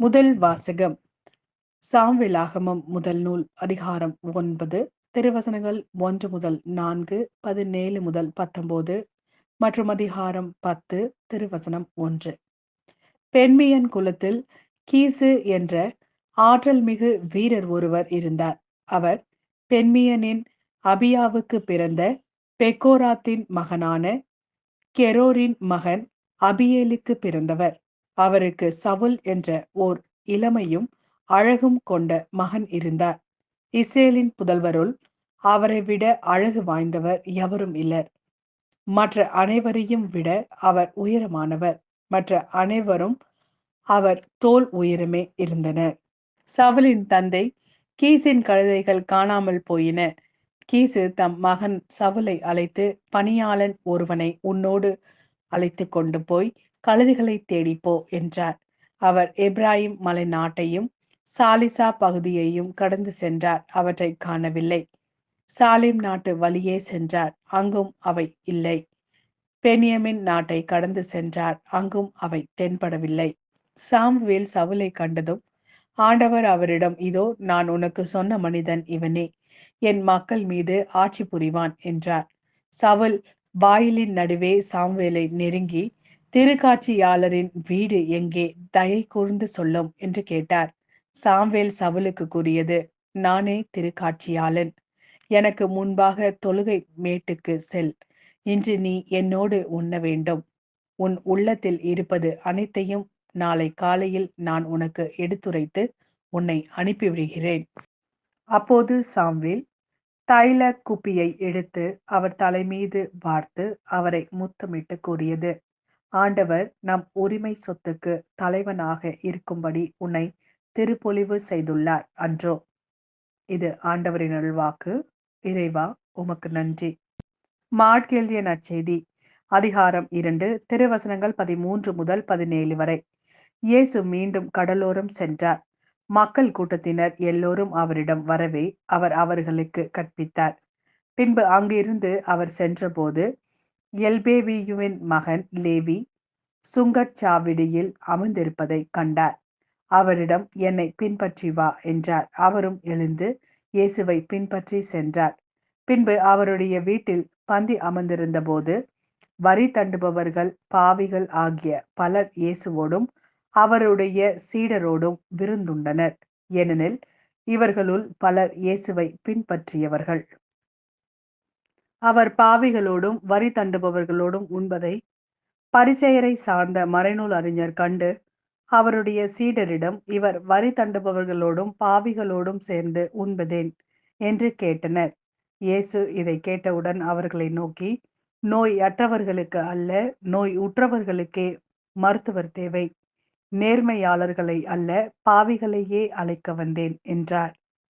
முதல் வாசகம் சாம்வேலாகமம் முதல் நூல் அதிகாரம் 9 திருவசனங்கள் 1 முதல் 4, 17 முதல் 19 மற்றும் அதிகாரம் 10 திருவசனம் 1. பெண்மியன் குலத்தில் கீசு என்ற ஆற்றல் மிகு வீரர் ஒருவர் இருந்தார். அவர் பெண்மியனின் அபியாவுக்கு பிறந்த பெக்கோராத்தின் மகனான கெரோரின் மகன் அபியேலுக்கு பிறந்தவர். அவருக்கு சவுல் என்ற ஓர் இளமையும் அழகும் கொண்ட மகன் இருந்தார். இஸ்ரேலின் புதல்வருள் அவரை விட அழகு வாய்ந்தவர் எவரும் இல்லர். மற்ற அனைவரையும் விட அவர் உயரமானவர். மற்ற அனைவரும் அவர் தோல் உயரமே இருந்தனர். சவுலின் தந்தை கீசின் கழுதைகள் காணாமல் போயின. கீசு தம் மகன் சவுலை அழைத்து, பணியாளன் ஒருவனை உன்னோடு அழைத்து கொண்டு போய் கழுதைகளை தேடிப்போ என்றார். அவர் எப்ராயிம் மலை நாட்டையும் சாலிசா பகுதியையும் கடந்து சென்றார். அவற்றை காணவில்லை. சாலிம் நாட்டு வழியே சென்றார். அங்கும் அவை இல்லை. பெனியமின் நாட்டை கடந்து சென்றார். அங்கும் அவை தென்படவில்லை. சாமுவேல் சவுலை கண்டதும் ஆண்டவர் அவரிடம், இதோ நான் உனக்கு சொன்ன மனிதன் இவனே, என் மக்கள் மீது ஆட்சி புரிவான் என்றார். சவுல் வாயிலின் நடுவே சாமுவேலை நெருங்கி, திருக்காட்சியாளரின் வீடு எங்கே, தயை கூர்ந்து சொல்லும் என்று கேட்டார். சாமுவேல் சவுலுக்கு கூறியது, நானே திருக்காட்சியாளன். எனக்கு முன்பாக தொழுகை மேட்டுக்கு செல். இன்று நீ என்னோடு உண்ண வேண்டும். உன் உள்ளத்தில் இருப்பது அனைத்தையும் நாளை காலையில் நான் உனக்கு எடுத்துரைத்து உன்னை அனுப்பிவிடுகிறேன். அப்போது சாமுவேல் தைல குப்பியை எடுத்து அவர் தலைமீது வார்த்து அவரை முத்தமிட்டு கூறியது, ஆண்டவர் நம் உரிமை சொத்துக்கு தலைவனாக இருக்கும்படி உன்னை திருப்பொழிவு செய்துள்ளார் அன்றோ? இது ஆண்டவரின் அருள்வாக்கு. இறைவா உமக்கு நன்றி. மாட்கெழுதிய நற்செய்தி அதிகாரம் 2 திருவசனங்கள் 13 முதல் 17 வரை. இயேசு மீண்டும் கடலோரம் சென்றார். மக்கள் கூட்டத்தினர் எல்லோரும் அவரிடம் வரவே அவர் அவர்களுக்கு கற்பித்தார். பின்பு அங்கிருந்து அவர் சென்றபோது எல்பேவியுவின் மகன் லேவி சுங்கச்சாவடியில் அமர்ந்திருப்பதை கண்டார். அவரிடம், என்னை பின்பற்றி வா என்றார். அவரும் எழுந்து இயேசுவை பின்பற்றி சென்றார். பின்பு அவருடைய வீட்டில் பந்தி அமர்ந்திருந்த போது வரி தண்டுபவர்கள், பாவிகள் ஆகிய பலர் இயேசுவோடும் அவருடைய சீடரோடும் விருந்துண்டனர். ஏனெனில் இவர்களுள் பலர் இயேசுவை பின்பற்றியவர்கள். அவர் பாவிகளோடும் வரி தண்டுபவர்களோடும் உண்பதை பரிசேயரை சார்ந்த மறைநூல் அறிஞர் கண்டு அவருடைய சீடரிடம், இவர் வரி தண்டுபவர்களோடும் பாவிகளோடும் சேர்ந்து உண்பதேன் என்று கேட்டனர். இயேசு இதை கேட்டவுடன் அவர்களை நோக்கி, நோய் அற்றவர்களுக்கு அல்ல, நோய் உற்றவர்களுக்கே மருத்துவர் தேவை. நேர்மையாளர்களை அல்ல, பாவிகளையே அழைக்க வந்தேன் என்றார்.